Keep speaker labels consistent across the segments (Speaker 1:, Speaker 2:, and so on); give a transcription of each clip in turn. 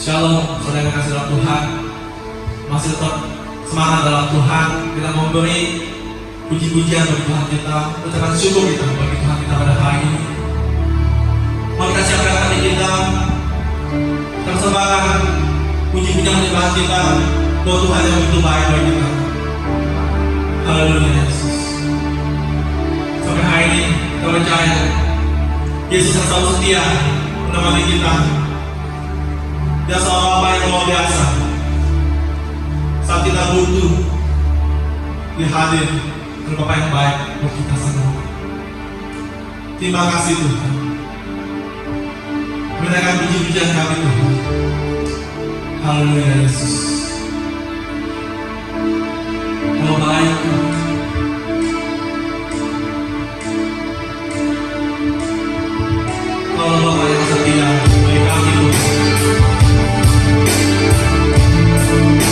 Speaker 1: Shalom, saudara yang kasih dalam Tuhan. Masih tetap semangat dalam Tuhan. Kita memberi puji-pujian bagi Tuhan kita, ucapan syukur kita bagi Tuhan kita pada hari ini. Mari kita siapkan hati kita, kita persembahkan puji-pujian penyembahan kita bahwa Tuhan yang begitu baik bagi kita. Haleluya Yesus. Sampai hari ini kita percaya Yesus yang selalu setia menemani kita. Dia seorang Bapa yang luar biasa. Saat kita butuh, Dia hadir. Dia Bapa yang baik buat kita semua. Terima kasih Tuhan. Berikan puji-pujian kami Tuhan. Haleluya Yesus. Kau baik Tuhan. Kau Bapa yang setia bagi kami Tuhan.
Speaker 2: Hallelujah.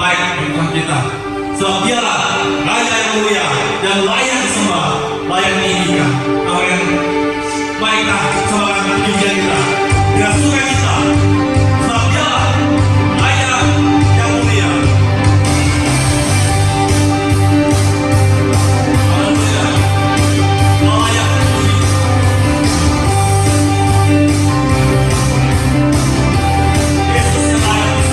Speaker 1: baik bagi Tuhan kita. Sebab dialah Raja yang mulia dan layak disembah, layak diinginkan. Nama yang baiklah sembahkan pujian kita dengan sukacita. Sebab dialah Raja yang mulia. Haleluya. Layak dipuji. Yesus yang layak disembah.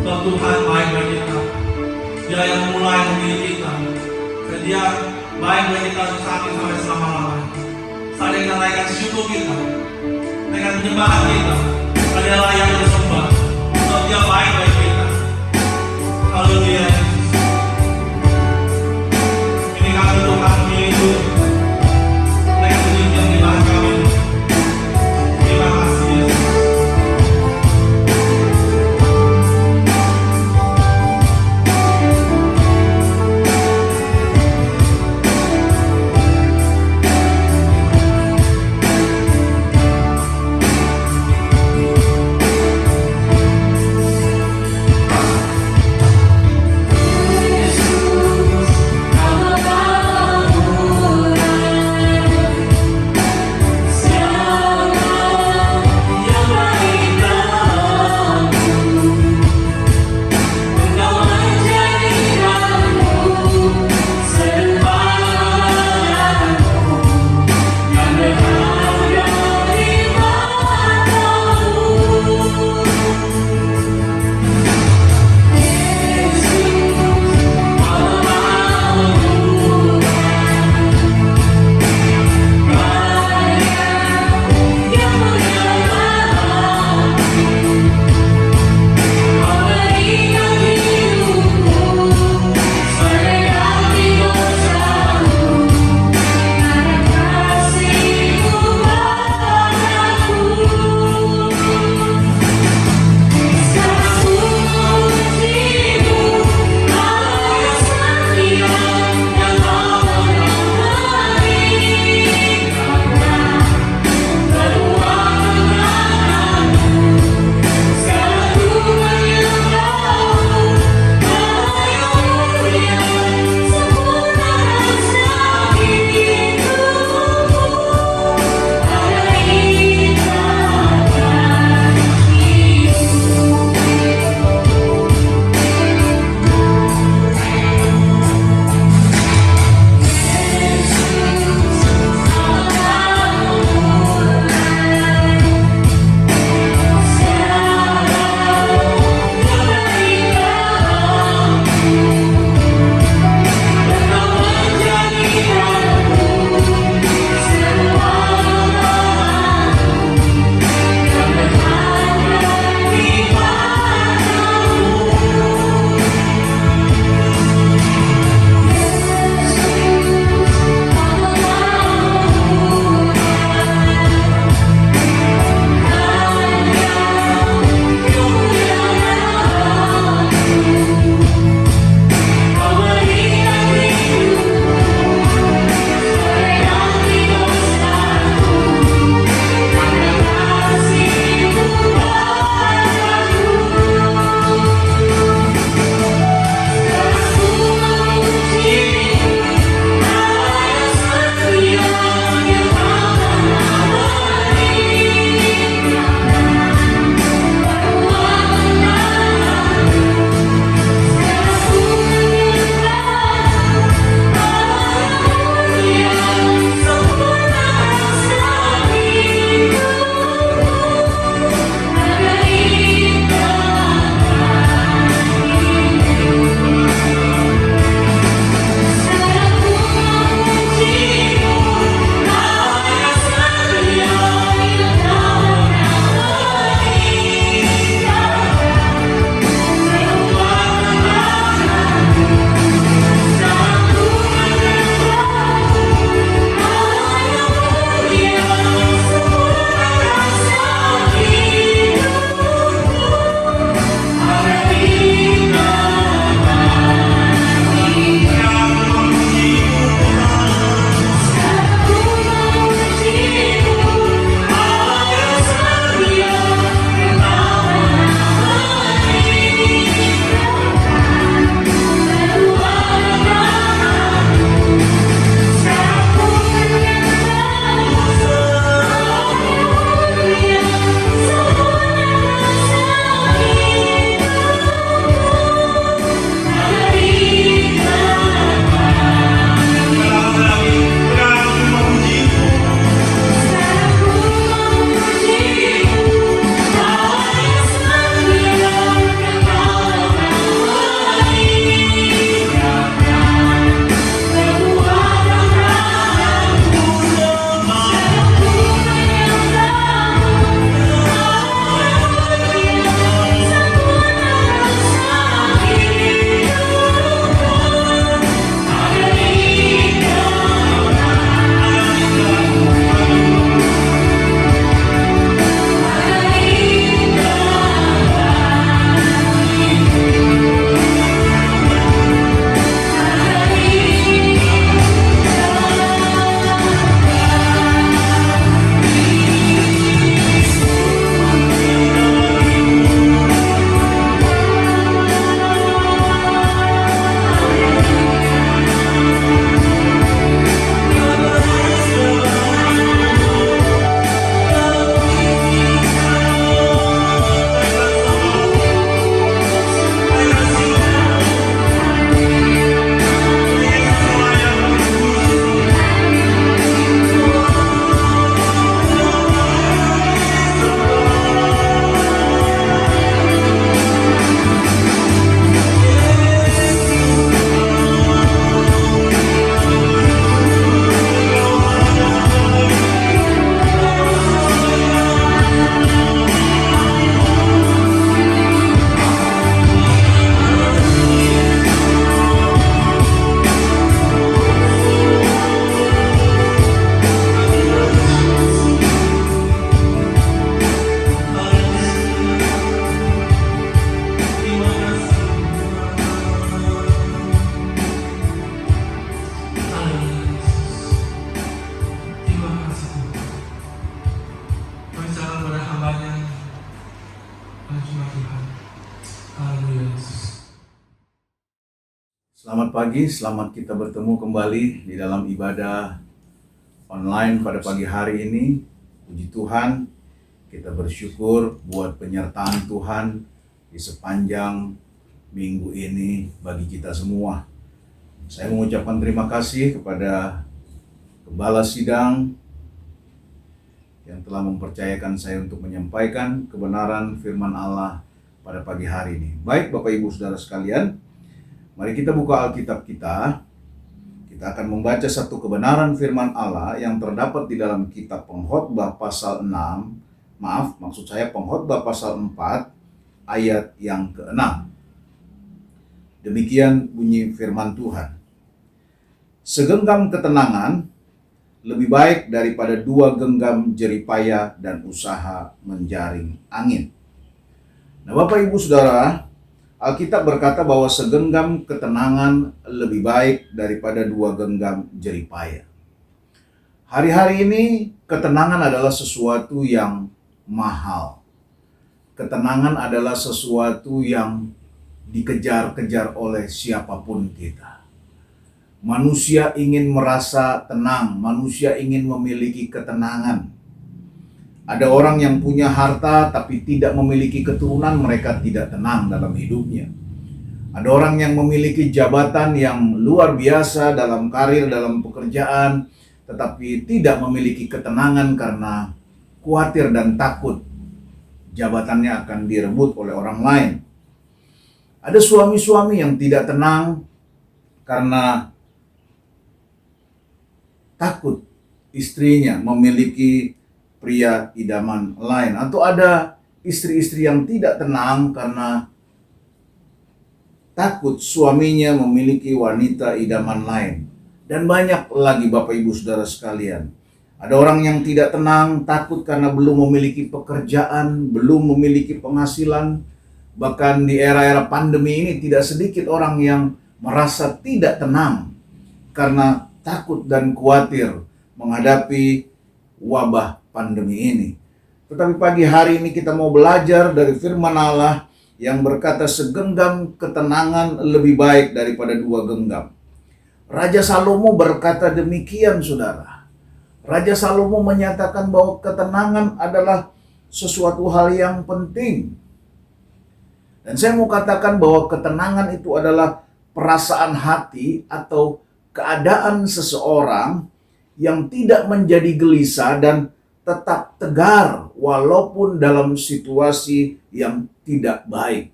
Speaker 2: Sebab Tuhan baik bagi kita. Dia yang mulai memilih kita, dan Dia baik bagi kita saat ini sampai selama-lamanya. Saat kita naikkan syukur kita, naikkan penyembahan kita, Dia layak disembah. Sebab Dia baik bagi kita. Haleluya. Ini kami Tuhan memilih itu. Naikkan pujian penyembahan kami. Terima kasih Yesus.
Speaker 3: Selamat pagi, selamat kita bertemu kembali di dalam ibadah online pada pagi hari ini. Puji Tuhan, kita bersyukur buat penyertaan Tuhan di sepanjang minggu ini bagi kita semua. Saya mengucapkan terima kasih kepada Gembala Sidang yang telah mempercayakan saya untuk menyampaikan kebenaran firman Allah pada pagi hari ini. Baik Bapak Ibu Saudara sekalian, mari kita buka Alkitab kita. Kita akan membaca satu kebenaran firman Allah yang terdapat di dalam kitab Pengkhotbah pasal 6. Maksud saya Pengkhotbah pasal 4 ayat yang ke-6. Demikian bunyi firman Tuhan. Segenggam ketenangan lebih baik daripada 2 genggam jeripaya dan usaha menjaring angin. Nah, Bapak Ibu Saudara, Alkitab berkata bahwa segenggam ketenangan lebih baik daripada 2 genggam jeripaya. Hari-hari ini ketenangan adalah sesuatu yang mahal. Ketenangan adalah sesuatu yang dikejar-kejar oleh siapapun kita. Manusia ingin merasa tenang, manusia ingin memiliki ketenangan. Ada orang yang punya harta tapi tidak memiliki keturunan, mereka tidak tenang dalam hidupnya. Ada orang yang memiliki jabatan yang luar biasa dalam karir, dalam pekerjaan, tetapi tidak memiliki ketenangan karena khawatir dan takut jabatannya akan direbut oleh orang lain. Ada suami-suami yang tidak tenang karena takut istrinya memiliki pria idaman lain, atau ada istri-istri yang tidak tenang karena takut suaminya memiliki wanita idaman lain. Dan banyak lagi Bapak Ibu Saudara sekalian. Ada orang yang tidak tenang, takut karena belum memiliki pekerjaan, belum memiliki penghasilan. Bahkan di era-era pandemi ini tidak sedikit orang yang merasa tidak tenang karena takut dan khawatir menghadapi wabah pandemi ini. Tetapi pagi hari ini kita mau belajar dari firman Allah yang berkata segenggam ketenangan lebih baik daripada 2 genggam. Raja Salomo berkata demikian, saudara. Raja Salomo menyatakan bahwa ketenangan adalah sesuatu hal yang penting. Dan saya mau katakan bahwa ketenangan itu adalah perasaan hati atau keadaan seseorang yang tidak menjadi gelisah dan tetap tegar walaupun dalam situasi yang tidak baik.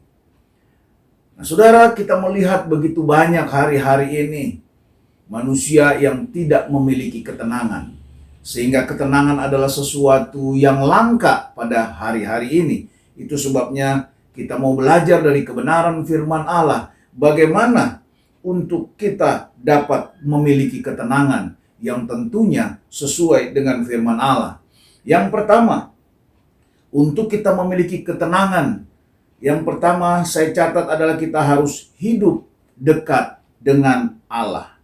Speaker 3: Nah, saudara, kita melihat begitu banyak hari-hari ini manusia yang tidak memiliki ketenangan. Sehingga ketenangan adalah sesuatu yang langka pada hari-hari ini. Itu sebabnya kita mau belajar dari kebenaran firman Allah. Bagaimana untuk kita dapat memiliki ketenangan yang tentunya sesuai dengan firman Allah. Yang pertama, untuk kita memiliki ketenangan, yang pertama saya catat adalah kita harus hidup dekat dengan Allah.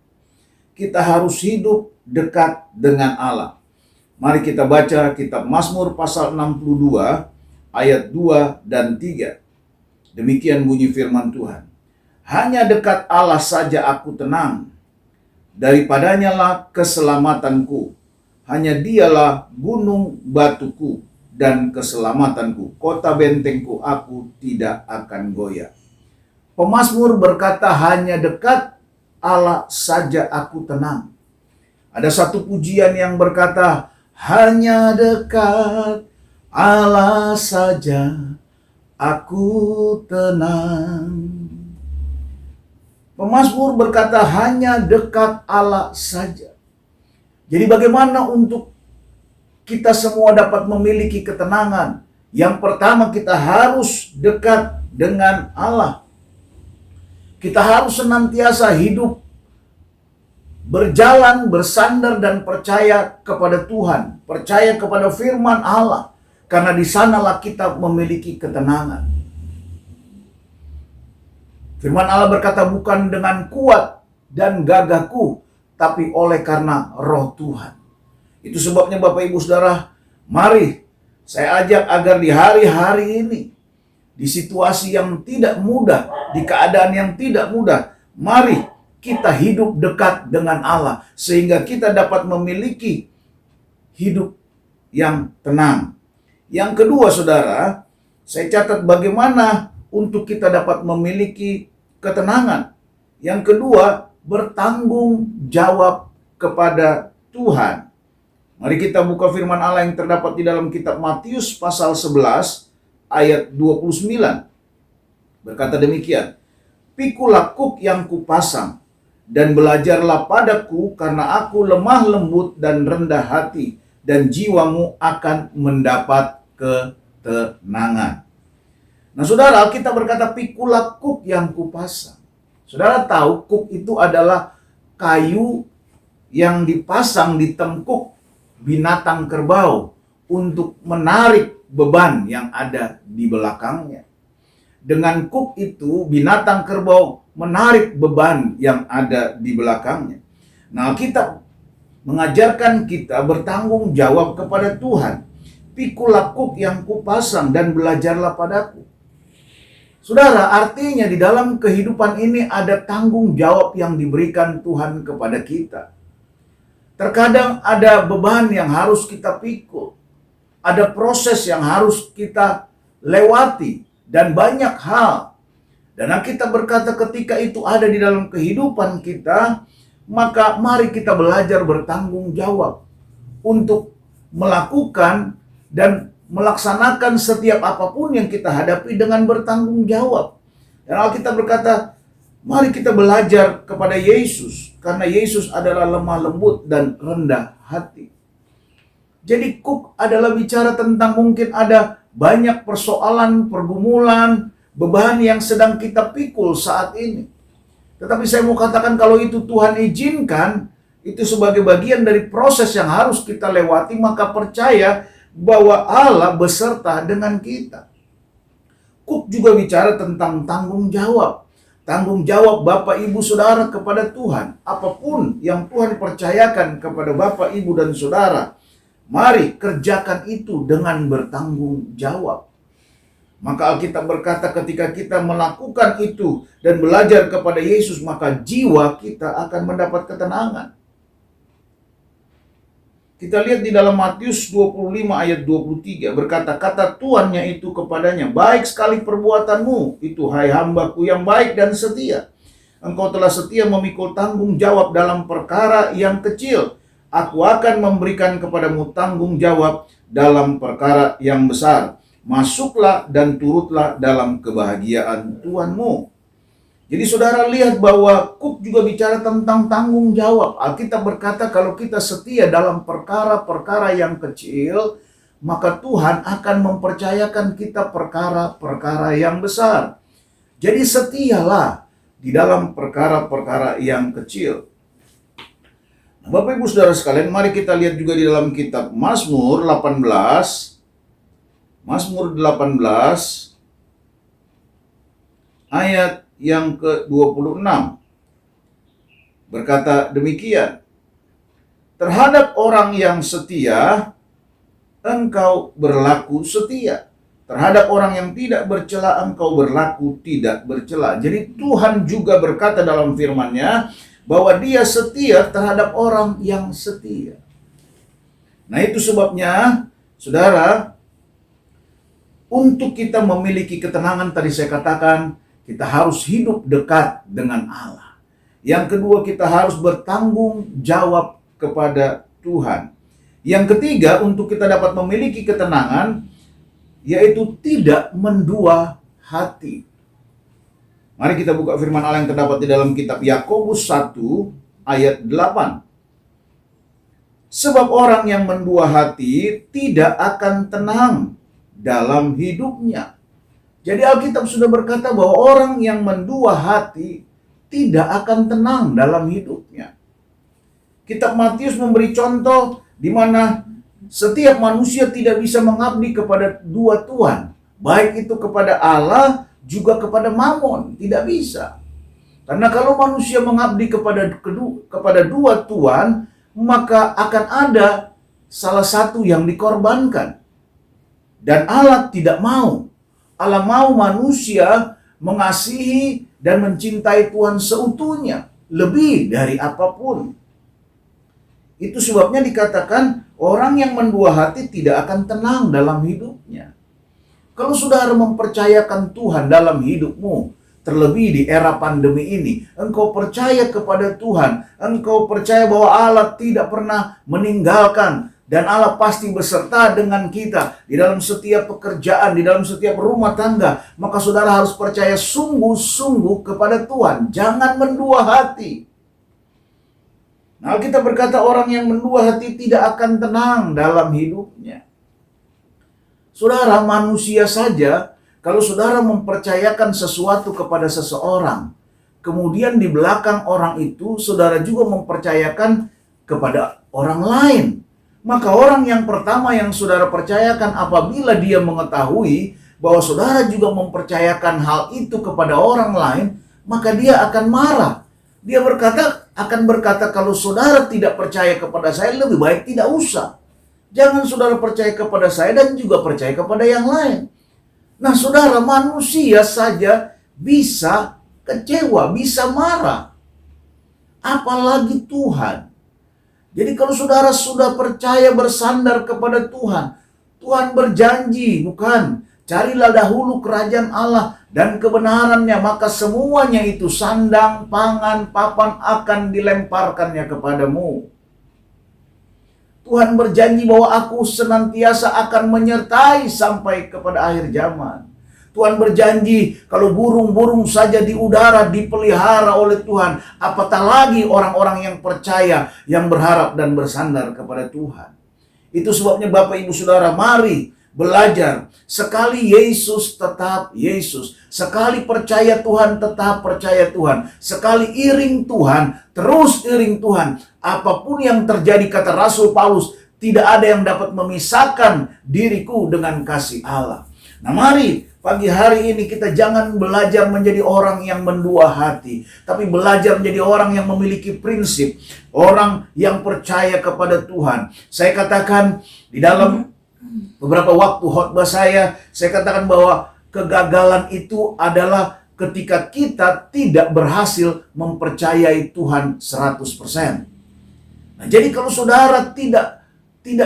Speaker 3: Kita harus hidup dekat dengan Allah. Mari kita baca kitab Mazmur pasal 62 ayat 2 dan 3. Demikian bunyi firman Tuhan. Hanya dekat Allah saja aku tenang. Daripadanya lah keselamatanku. Hanya dialah gunung batuku dan keselamatanku. Kota bentengku, aku tidak akan goyah. Pemazmur berkata hanya dekat Allah saja aku tenang. Ada satu pujian yang berkata hanya dekat Allah saja aku tenang. Pemazmur berkata hanya dekat Allah saja. Jadi bagaimana untuk kita semua dapat memiliki ketenangan? Yang pertama kita harus dekat dengan Allah. Kita harus senantiasa hidup, berjalan, bersandar dan percaya kepada Tuhan. Percaya kepada firman Allah. Karena di sanalah kita memiliki ketenangan. Firman Allah berkata bukan dengan kuat dan gagahku, tapi oleh karena roh Tuhan. Itu sebabnya Bapak Ibu Saudara, mari saya ajak agar di hari-hari ini, di situasi yang tidak mudah, di keadaan yang tidak mudah, mari kita hidup dekat dengan Allah, sehingga kita dapat memiliki hidup yang tenang. Yang kedua, saudara, saya catat bagaimana untuk kita dapat memiliki ketenangan. Yang kedua, bertanggung jawab kepada Tuhan. Mari kita buka firman Allah yang terdapat di dalam kitab Matius pasal 11 ayat 29. Berkata demikian, "Pikulah kuk yang kupasang, dan belajarlah padaku, karena aku lemah lembut dan rendah hati, dan jiwamu akan mendapat ketenangan." Nah saudara, kita berkata pikulah kuk yang kupasang. Saudara tahu kuk itu adalah kayu yang dipasang di tengkuk binatang kerbau untuk menarik beban yang ada di belakangnya. Dengan kuk itu binatang kerbau menarik beban yang ada di belakangnya. Nah, kita mengajarkan kita bertanggung jawab kepada Tuhan. Pikulah kuk yang kupasang dan belajarlah padaku. Saudara, artinya di dalam kehidupan ini ada tanggung jawab yang diberikan Tuhan kepada kita. Terkadang ada beban yang harus kita pikul. Ada proses yang harus kita lewati. Dan banyak hal. Dan kita berkata ketika itu ada di dalam kehidupan kita, maka mari kita belajar bertanggung jawab untuk melakukan dan melaksanakan setiap apapun yang kita hadapi dengan bertanggung jawab. Dan Alkitab berkata, mari kita belajar kepada Yesus, karena Yesus adalah lemah lembut dan rendah hati. Jadi kuk adalah bicara tentang mungkin ada banyak persoalan, pergumulan, beban yang sedang kita pikul saat ini. Tetapi saya mau katakan kalau itu Tuhan izinkan, itu sebagai bagian dari proses yang harus kita lewati, maka percaya bahwa Allah beserta dengan kita. Kuk juga bicara tentang tanggung jawab. Tanggung jawab Bapak Ibu Saudara kepada Tuhan. Apapun yang Tuhan percayakan kepada Bapak Ibu dan Saudara, mari kerjakan itu dengan bertanggung jawab. Maka Alkitab berkata ketika kita melakukan itu dan belajar kepada Yesus, maka jiwa kita akan mendapat ketenangan. Kita lihat di dalam Matius 25 ayat 23 berkata, kata tuannya itu kepadanya, baik sekali perbuatanmu itu, hai hambaku yang baik dan setia. Engkau telah setia memikul tanggung jawab dalam perkara yang kecil. Aku akan memberikan kepadamu tanggung jawab dalam perkara yang besar. Masuklah dan turutlah dalam kebahagiaan Tuhanmu. Jadi saudara lihat bahwa kuk juga bicara tentang tanggung jawab. Alkitab berkata kalau kita setia dalam perkara-perkara yang kecil, maka Tuhan akan mempercayakan kita perkara-perkara yang besar. Jadi setialah di dalam perkara-perkara yang kecil. Nah, Bapak Ibu Saudara sekalian, mari kita lihat juga di dalam kitab Mazmur 18. Mazmur 18 ayat yang ke-26 berkata demikian, terhadap orang yang setia engkau berlaku setia, terhadap orang yang tidak bercela engkau berlaku tidak bercela. Jadi Tuhan juga berkata dalam firman-Nya bahwa Dia setia terhadap orang yang setia. Nah itu sebabnya saudara, untuk kita memiliki ketenangan tadi saya katakan, kita harus hidup dekat dengan Allah. Yang kedua, kita harus bertanggung jawab kepada Tuhan. Yang ketiga, untuk kita dapat memiliki ketenangan, yaitu tidak mendua hati. Mari kita buka firman Allah yang terdapat di dalam kitab Yakobus 1 ayat 8. Sebab orang yang mendua hati tidak akan tenang dalam hidupnya. Jadi Alkitab sudah berkata bahwa orang yang mendua hati tidak akan tenang dalam hidupnya. Kitab Matius memberi contoh di mana setiap manusia tidak bisa mengabdi kepada dua tuan, baik itu kepada Allah juga kepada Mamon, tidak bisa. Karena kalau manusia mengabdi kepada dua tuan, maka akan ada salah satu yang dikorbankan. Dan Allah tidak mau. Allah mau manusia mengasihi dan mencintai Tuhan seutuhnya. lebih dari apapun. Itu sebabnya dikatakan orang yang mendua hati tidak akan tenang dalam hidupnya. Kalau saudara mempercayakan Tuhan dalam hidupmu, terlebih di era pandemi ini, engkau percaya kepada Tuhan, engkau percaya bahwa Allah tidak pernah meninggalkan, dan Allah pasti beserta dengan kita di dalam setiap pekerjaan, di dalam setiap rumah tangga, maka saudara harus percaya sungguh-sungguh kepada Tuhan. Jangan mendua hati. Nah, kita berkata orang yang mendua hati tidak akan tenang dalam hidupnya. Saudara, manusia saja, kalau saudara mempercayakan sesuatu kepada seseorang, kemudian di belakang orang itu, saudara juga mempercayakan kepada orang lain. Maka orang yang pertama yang saudara percayakan, apabila dia mengetahui bahwa saudara juga mempercayakan hal itu kepada orang lain, maka dia akan marah. Dia akan berkata, kalau saudara tidak percaya kepada saya, lebih baik tidak usah. Jangan saudara percaya kepada saya dan juga percaya kepada yang lain. Nah, saudara, manusia saja bisa kecewa, bisa marah. Apalagi Tuhan. Jadi kalau saudara sudah percaya bersandar kepada Tuhan, Tuhan berjanji, bukan? Carilah dahulu kerajaan Allah dan kebenarannya, maka semuanya itu, sandang, pangan, papan, akan dilemparkannya kepadamu. Tuhan berjanji bahwa aku senantiasa akan menyertai sampai kepada akhir zaman. Tuhan berjanji kalau burung-burung saja di udara dipelihara oleh Tuhan, apatah lagi orang-orang yang percaya, yang berharap dan bersandar kepada Tuhan. Itu sebabnya Bapak Ibu Saudara, mari belajar. Sekali Yesus tetap Yesus. Sekali percaya Tuhan tetap percaya Tuhan. Sekali iring Tuhan terus iring Tuhan. Apapun yang terjadi, kata Rasul Paulus, tidak ada yang dapat memisahkan diriku dengan kasih Allah. Nah, mari pagi hari ini kita jangan belajar menjadi orang yang mendua hati, tapi belajar menjadi orang yang memiliki prinsip, orang yang percaya kepada Tuhan. Saya katakan di dalam beberapa waktu khotbah saya katakan bahwa kegagalan itu adalah ketika kita tidak berhasil mempercayai Tuhan 100%. Nah, jadi kalau saudara tidak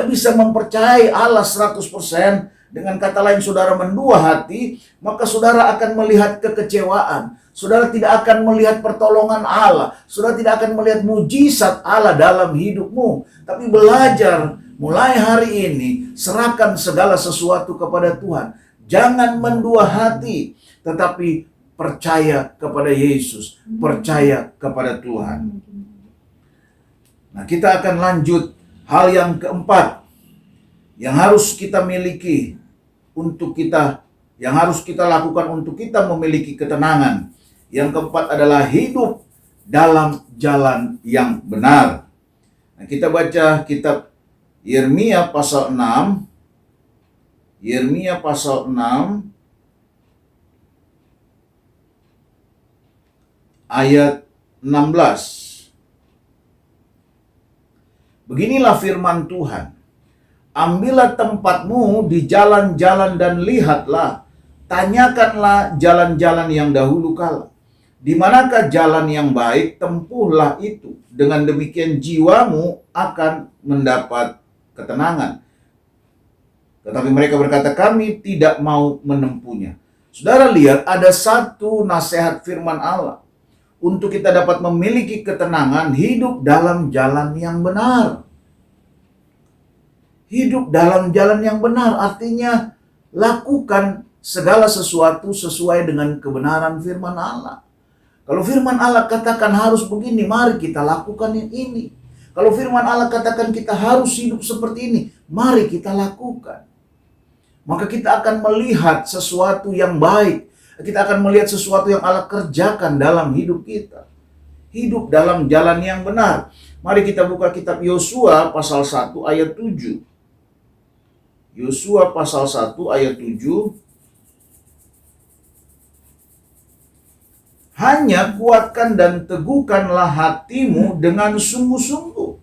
Speaker 3: bisa mempercayai Allah 100%, dengan kata lain saudara mendua hati, maka saudara akan melihat kekecewaan. Saudara tidak akan melihat pertolongan Allah. Saudara tidak akan melihat mujizat Allah dalam hidupmu. Tapi belajar mulai hari ini, serahkan segala sesuatu kepada Tuhan. Jangan mendua hati, tetapi percaya kepada Yesus, percaya kepada Tuhan. Nah, kita akan lanjut hal yang keempat yang harus kita miliki untuk kita, yang harus kita lakukan untuk kita memiliki ketenangan. Yang keempat adalah hidup dalam jalan yang benar. Nah, kita baca kitab Yeremia pasal 6. Yeremia pasal 6 ayat 16. Beginilah firman Tuhan. Ambillah tempatmu di jalan-jalan dan lihatlah. Tanyakanlah jalan-jalan yang dahulu kala. Di manakah jalan yang baik, tempuhlah itu. Dengan demikian jiwamu akan mendapat ketenangan. Tetapi mereka berkata, kami tidak mau menempuhnya. Saudara lihat, ada satu nasihat firman Allah. Untuk kita dapat memiliki ketenangan, hidup dalam jalan yang benar. Hidup dalam jalan yang benar artinya lakukan segala sesuatu sesuai dengan kebenaran firman Allah. Kalau firman Allah katakan harus begini, mari kita lakukan yang ini. Kalau firman Allah katakan kita harus hidup seperti ini, mari kita lakukan. Maka kita akan melihat sesuatu yang baik. Kita akan melihat sesuatu yang Allah kerjakan dalam hidup kita. Hidup dalam jalan yang benar. Mari kita buka kitab Yosua pasal 1 ayat 7. Yosua pasal 1 ayat 7. Hanya kuatkan dan teguhkanlah hatimu dengan sungguh-sungguh.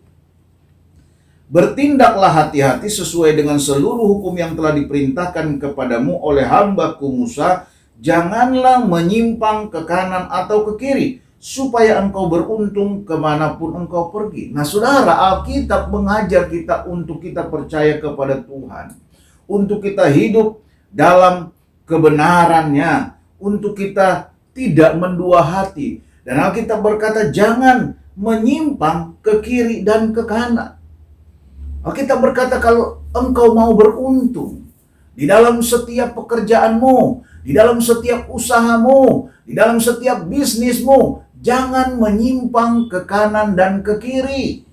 Speaker 3: Bertindaklah hati-hati sesuai dengan seluruh hukum yang telah diperintahkan kepadamu oleh hamba-Ku Musa. Janganlah menyimpang ke kanan atau ke kiri, supaya engkau beruntung kemanapun engkau pergi. Nah saudara, Alkitab mengajar kita untuk kita percaya kepada Tuhan, untuk kita hidup dalam kebenarannya, untuk kita tidak mendua hati. Dan Alkitab berkata jangan menyimpang ke kiri dan ke kanan. Alkitab berkata kalau engkau mau beruntung di dalam setiap pekerjaanmu, di dalam setiap usahamu, di dalam setiap bisnismu, jangan menyimpang ke kanan dan ke kiri.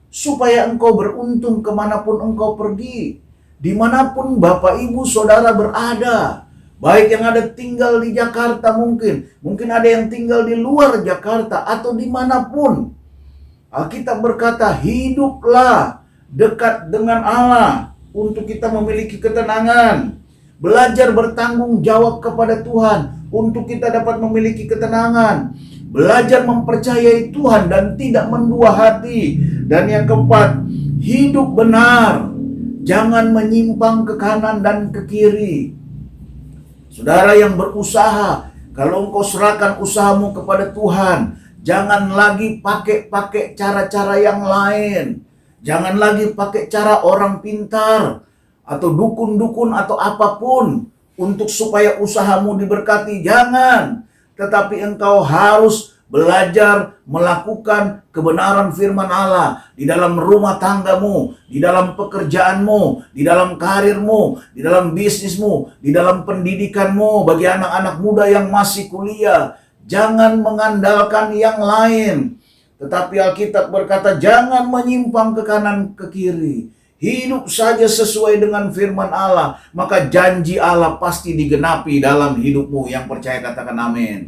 Speaker 3: Supaya engkau beruntung kemanapun engkau pergi. Dimanapun Bapak Ibu Saudara berada. Baik yang ada tinggal di Jakarta mungkin ada yang tinggal di luar Jakarta atau dimanapun. Alkitab berkata hiduplah dekat dengan Allah untuk kita memiliki ketenangan. Belajar bertanggung jawab kepada Tuhan untuk kita dapat memiliki ketenangan. Belajar mempercayai Tuhan dan tidak mendua hati. Dan yang keempat, hidup benar. Jangan menyimpang ke kanan dan ke kiri. Saudara yang berusaha, kalau engkau serahkan usahamu kepada Tuhan, jangan lagi pakai cara-cara yang lain. Jangan lagi pakai cara orang pintar atau dukun-dukun atau apapun untuk supaya usahamu diberkati. Jangan. Tetapi engkau harus belajar melakukan kebenaran firman Allah di dalam rumah tanggamu, di dalam pekerjaanmu, di dalam karirmu, di dalam bisnismu, di dalam pendidikanmu. Bagi anak-anak muda yang masih kuliah, jangan mengandalkan yang lain. Tetapi Alkitab berkata jangan menyimpang ke kanan ke kiri. Hidup saja sesuai dengan firman Allah, maka janji Allah pasti digenapi dalam hidupmu. Yang percaya katakan amin.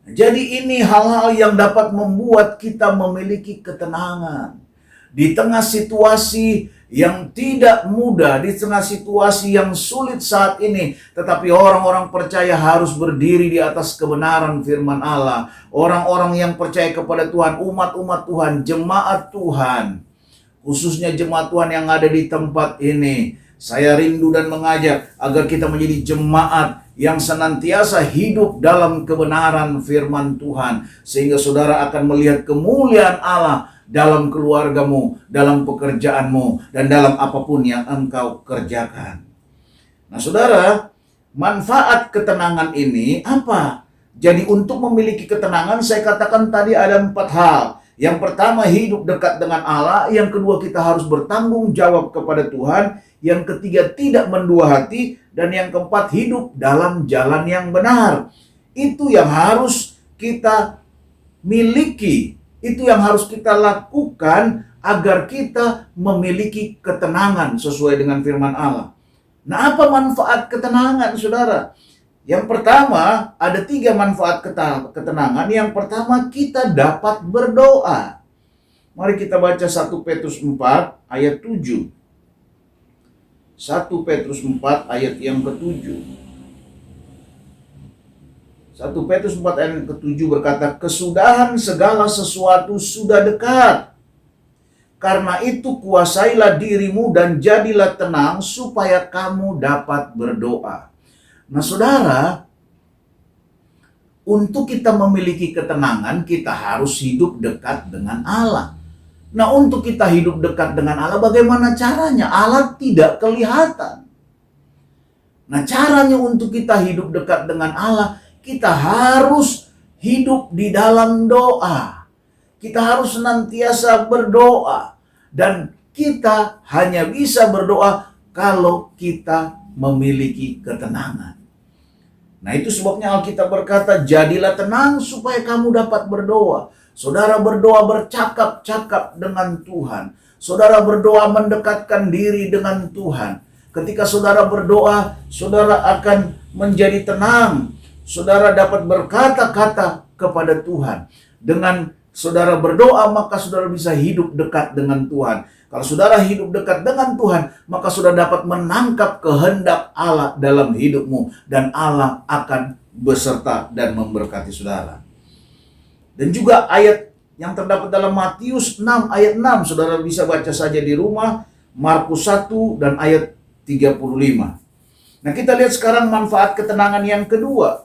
Speaker 3: Jadi ini hal-hal yang dapat membuat kita memiliki ketenangan. Di tengah situasi yang tidak mudah, di tengah situasi yang sulit saat ini, tetapi orang-orang percaya harus berdiri di atas kebenaran firman Allah. Orang-orang yang percaya kepada Tuhan, umat-umat Tuhan, jemaat Tuhan, khususnya jemaat Tuhan yang ada di tempat ini. Saya rindu dan mengajak agar kita menjadi jemaat yang senantiasa hidup dalam kebenaran firman Tuhan, sehingga saudara akan melihat kemuliaan Allah dalam keluargamu, dalam pekerjaanmu, dan dalam apapun yang engkau kerjakan. Nah saudara, manfaat ketenangan ini apa? Jadi untuk memiliki ketenangan, saya katakan tadi ada 4 hal. Yang pertama, hidup dekat dengan Allah. Yang kedua, kita harus bertanggung jawab kepada Tuhan. Yang ketiga, tidak mendua hati. Dan yang keempat, hidup dalam jalan yang benar. Itu yang harus kita miliki. Itu yang harus kita lakukan agar kita memiliki ketenangan sesuai dengan firman Allah. Nah, apa manfaat ketenangan, saudara? Yang pertama, ada 3 manfaat ketenangan. Yang pertama, kita dapat berdoa. Mari kita baca 1 Petrus 4 ayat 7. 1 Petrus 4 ayat yang ke-7. 1 Petrus 4 ayat yang ke-7 berkata, kesudahan segala sesuatu sudah dekat. Karena itu kuasailah dirimu dan jadilah tenang supaya kamu dapat berdoa. Nah saudara, untuk kita memiliki ketenangan, kita harus hidup dekat dengan Allah. Nah untuk kita hidup dekat dengan Allah, bagaimana caranya? Allah tidak kelihatan. Nah caranya untuk kita hidup dekat dengan Allah, kita harus hidup di dalam doa. Kita harus senantiasa berdoa. Dan kita hanya bisa berdoa kalau kita memiliki ketenangan. Nah itu sebabnya Alkitab berkata, jadilah tenang supaya kamu dapat berdoa. Saudara berdoa bercakap-cakap dengan Tuhan. Saudara berdoa mendekatkan diri dengan Tuhan. Ketika saudara berdoa, saudara akan menjadi tenang. Saudara dapat berkata-kata kepada Tuhan. Dengan saudara berdoa, maka saudara bisa hidup dekat dengan Tuhan. Kalau saudara hidup dekat dengan Tuhan, maka saudara dapat menangkap kehendak Allah dalam hidupmu. Dan Allah akan beserta dan memberkati saudara. Dan juga ayat yang terdapat dalam Matius 6 ayat 6. Saudara bisa baca saja di rumah. Markus 1 dan ayat 35. Nah, kita lihat sekarang manfaat ketenangan yang kedua.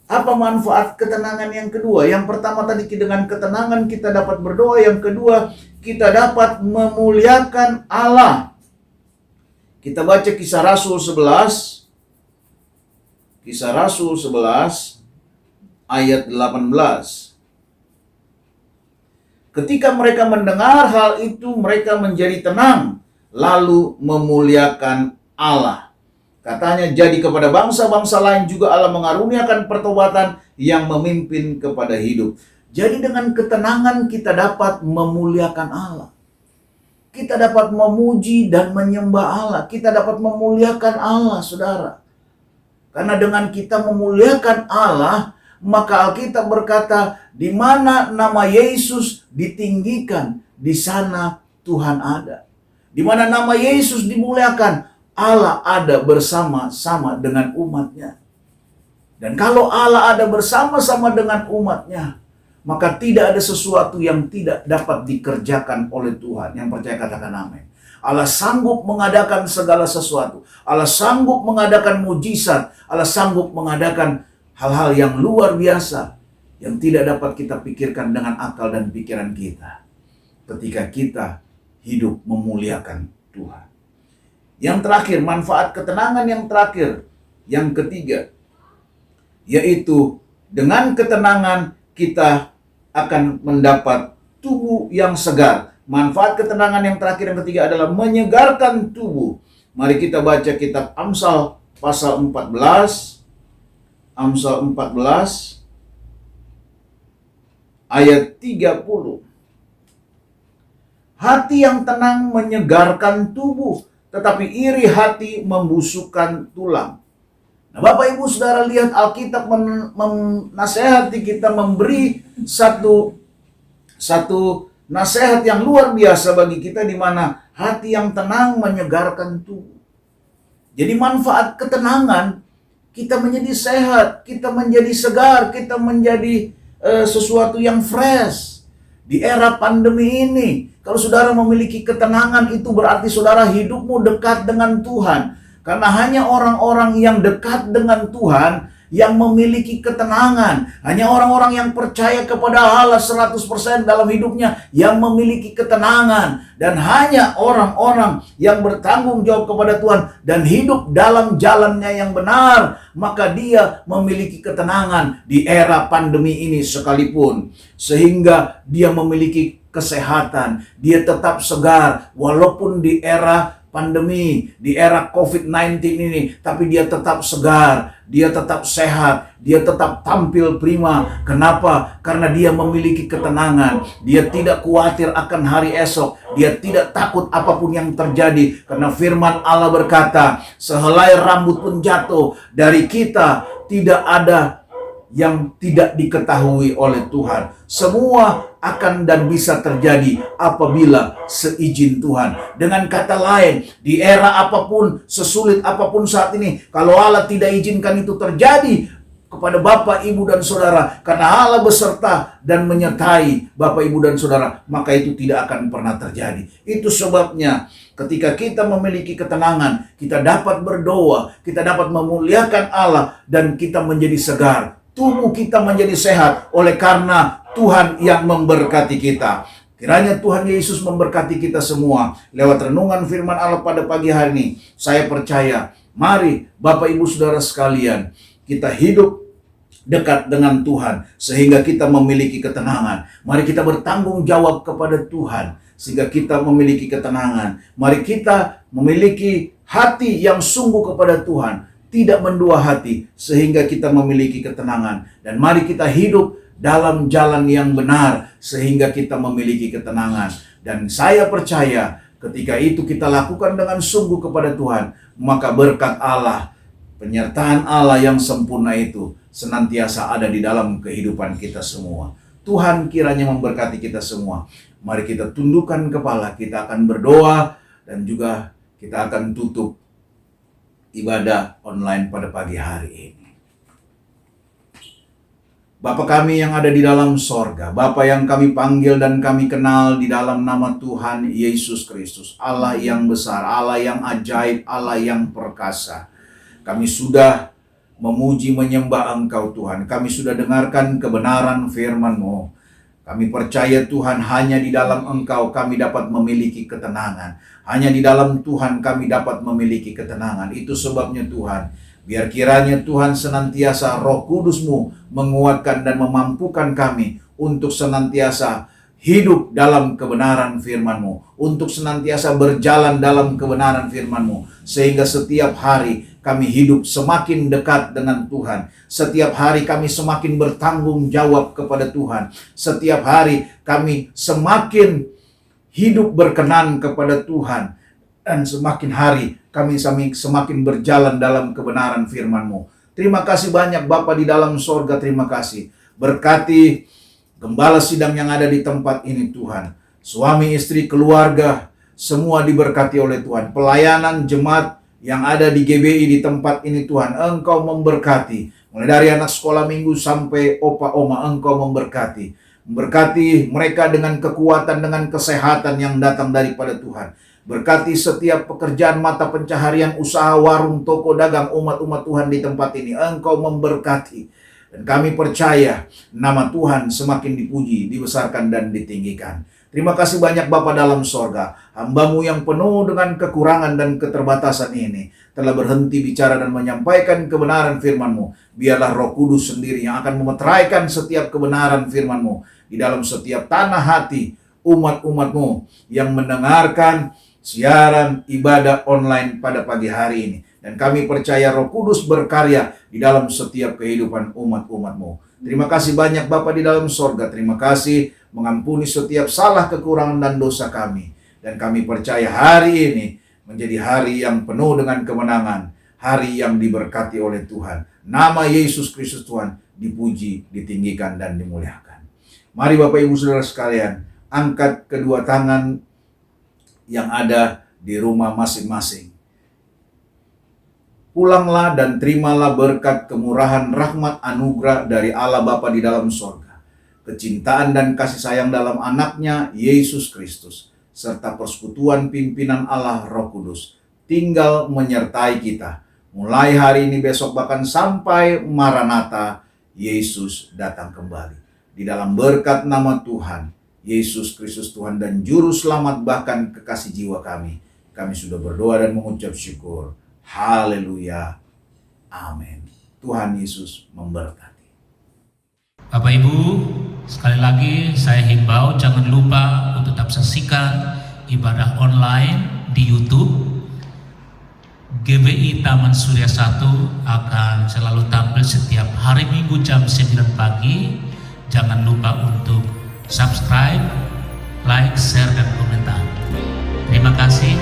Speaker 3: Apa manfaat ketenangan yang kedua? Yang pertama tadi, dengan ketenangan kita dapat berdoa. Yang kedua, kita dapat memuliakan Allah. Kita baca Kisah Rasul 11. Kisah Rasul 11 ayat 18. Ketika mereka mendengar hal itu, mereka menjadi tenang, lalu memuliakan Allah. Katanya, jadi kepada bangsa-bangsa lain juga Allah mengaruniakan pertobatan yang memimpin kepada hidup. Jadi dengan ketenangan kita dapat memuliakan Allah. Kita dapat memuji dan menyembah Allah. Kita dapat memuliakan Allah, saudara. Karena dengan kita memuliakan Allah, maka Alkitab berkata, di mana nama Yesus ditinggikan, di sana Tuhan ada. Di mana nama Yesus dimuliakan, Allah ada bersama-sama dengan umatnya. Dan kalau Allah ada bersama-sama dengan umatnya, maka tidak ada sesuatu yang tidak dapat dikerjakan oleh Tuhan. Yang percaya katakan amin. Allah sanggup mengadakan segala sesuatu. Allah sanggup mengadakan mujizat. Allah sanggup mengadakan hal-hal yang luar biasa yang tidak dapat kita pikirkan dengan akal dan pikiran kita, ketika kita hidup memuliakan Tuhan. Yang terakhir, manfaat ketenangan yang terakhir, yang ketiga, yaitu dengan ketenangan kita akan mendapat tubuh yang segar. Manfaat ketenangan yang terakhir, yang ketiga, adalah menyegarkan tubuh. Mari kita baca kitab Amsal pasal 14. Amsal 14 ayat 30. Hati yang tenang menyegarkan tubuh, tetapi iri hati membusukkan tulang. Nah, Bapak Ibu Saudara, lihat Alkitab menasehati kita, memberi satu nasihat yang luar biasa bagi kita, di mana hati yang tenang menyegarkan tubuh. Jadi manfaat ketenangan, kita menjadi sehat, kita menjadi segar, kita menjadi sesuatu yang fresh. Di era pandemi ini, kalau saudara memiliki ketenangan, itu berarti saudara hidupmu dekat dengan Tuhan. Karena hanya orang-orang yang dekat dengan Tuhan yang memiliki ketenangan. Hanya orang-orang yang percaya kepada Allah 100% dalam hidupnya yang memiliki ketenangan. Dan hanya orang-orang yang bertanggung jawab kepada Tuhan dan hidup dalam jalannya yang benar, maka dia memiliki ketenangan di era pandemi ini sekalipun. Sehingga dia memiliki kesehatan, dia tetap segar walaupun di era pandemi, di era COVID-19 ini, tapi dia tetap segar, dia tetap sehat, dia tetap tampil prima. Kenapa? Karena dia memiliki ketenangan. Dia tidak khawatir akan hari esok. Dia tidak takut apapun yang terjadi. Karena firman Allah berkata, sehelai rambut pun jatuh dari kita, tidak ada yang tidak diketahui oleh Tuhan. Semua akan dan bisa terjadi apabila seizin Tuhan. Dengan kata lain, di era apapun, sesulit apapun saat ini, kalau Allah tidak izinkan itu terjadi kepada Bapak, Ibu, dan Saudara, karena Allah beserta dan menyertai Bapak, Ibu, dan Saudara, maka itu tidak akan pernah terjadi. Itu sebabnya ketika kita memiliki ketenangan, kita dapat berdoa, kita dapat memuliakan Allah, dan kita menjadi segar. Tubuh kita menjadi sehat oleh karena Tuhan yang memberkati kita. Kiranya Tuhan Yesus memberkati kita semua lewat renungan firman Allah pada pagi hari ini. Saya percaya, mari Bapak Ibu Saudara sekalian, kita hidup dekat dengan Tuhan sehingga kita memiliki ketenangan. Mari kita bertanggung jawab kepada Tuhan sehingga kita memiliki ketenangan. Mari kita memiliki hati yang sungguh kepada Tuhan, tidak mendua hati, sehingga kita memiliki ketenangan. Dan mari kita hidup dalam jalan yang benar sehingga kita memiliki ketenangan. Dan saya percaya ketika itu kita lakukan dengan sungguh kepada Tuhan, maka berkat Allah, penyertaan Allah yang sempurna itu senantiasa ada di dalam kehidupan kita semua. Tuhan kiranya memberkati kita semua. Mari kita tundukkan kepala, kita akan berdoa, dan juga kita akan tutup ibadah online pada pagi hari ini. Bapa kami yang ada di dalam sorga, Bapa yang kami panggil dan kami kenal di dalam nama Tuhan Yesus Kristus, Allah yang besar, Allah yang ajaib, Allah yang perkasa. Kami sudah memuji menyembah Engkau Tuhan. Kami sudah dengarkan kebenaran firman-Mu. Kami percaya Tuhan, hanya di dalam Engkau kami dapat memiliki ketenangan. Hanya di dalam Tuhan kami dapat memiliki ketenangan. Itu sebabnya Tuhan, biar kiranya Tuhan senantiasa Roh Kudus-Mu menguatkan dan memampukan kami untuk senantiasa hidup dalam kebenaran firman-Mu, untuk senantiasa berjalan dalam kebenaran firman-Mu, sehingga setiap hari kami hidup semakin dekat dengan Tuhan. Setiap hari kami semakin bertanggung jawab kepada Tuhan. Setiap hari kami semakin hidup berkenan kepada Tuhan. Dan semakin hari kami semakin berjalan dalam kebenaran firman-Mu. Terima kasih banyak Bapa di dalam sorga, terima kasih. Berkati gembala sidang yang ada di tempat ini Tuhan. Suami, istri, keluarga, semua diberkati oleh Tuhan. Pelayanan jemaat yang ada di GBI di tempat ini Tuhan, Engkau memberkati. Mulai dari anak sekolah minggu sampai opa oma, Engkau memberkati. Memberkati mereka dengan kekuatan, dengan kesehatan yang datang daripada Tuhan. Berkati setiap pekerjaan mata pencaharian, usaha, warung, toko, dagang, umat-umat Tuhan di tempat ini. Engkau memberkati. Dan kami percaya nama Tuhan semakin dipuji, dibesarkan, dan ditinggikan. Terima kasih banyak Bapa dalam sorga. Hamba-Mu yang penuh dengan kekurangan dan keterbatasan ini telah berhenti bicara dan menyampaikan kebenaran firman-Mu. Biarlah Roh Kudus sendiri yang akan memeteraikan setiap kebenaran firman-Mu di dalam setiap tanah hati umat-umat-Mu yang mendengarkan siaran ibadah online pada pagi hari ini. Dan kami percaya Roh Kudus berkarya di dalam setiap kehidupan umat-umat-Mu. Terima kasih banyak Bapa di dalam sorga. Terima kasih mengampuni setiap salah, kekurangan, dan dosa kami. Dan kami percaya hari ini menjadi hari yang penuh dengan kemenangan. Hari yang diberkati oleh Tuhan. Nama Yesus Kristus Tuhan dipuji, ditinggikan, dan dimuliakan. Mari Bapak Ibu Saudara sekalian, angkat kedua tangan yang ada di rumah masing-masing. Pulanglah dan terimalah berkat kemurahan rahmat anugerah dari Allah Bapa di dalam sorga, kecintaan dan kasih sayang dalam anaknya Yesus Kristus, serta persekutuan pimpinan Allah Roh Kudus tinggal menyertai kita mulai hari ini, besok, bahkan sampai Maranatha Yesus datang kembali. Di dalam berkat nama Tuhan Yesus Kristus Tuhan dan Juru Selamat bahkan kekasih jiwa kami sudah berdoa dan mengucap syukur. Haleluya. Amin. Tuhan Yesus memberkati.
Speaker 4: Bapak Ibu, sekali lagi saya himbau jangan lupa untuk tetap saksikan ibadah online di YouTube. GBI Taman Surya 1 akan selalu tampil setiap hari Minggu jam 9 pagi. Jangan lupa untuk subscribe, like, share, dan komentar. Terima kasih.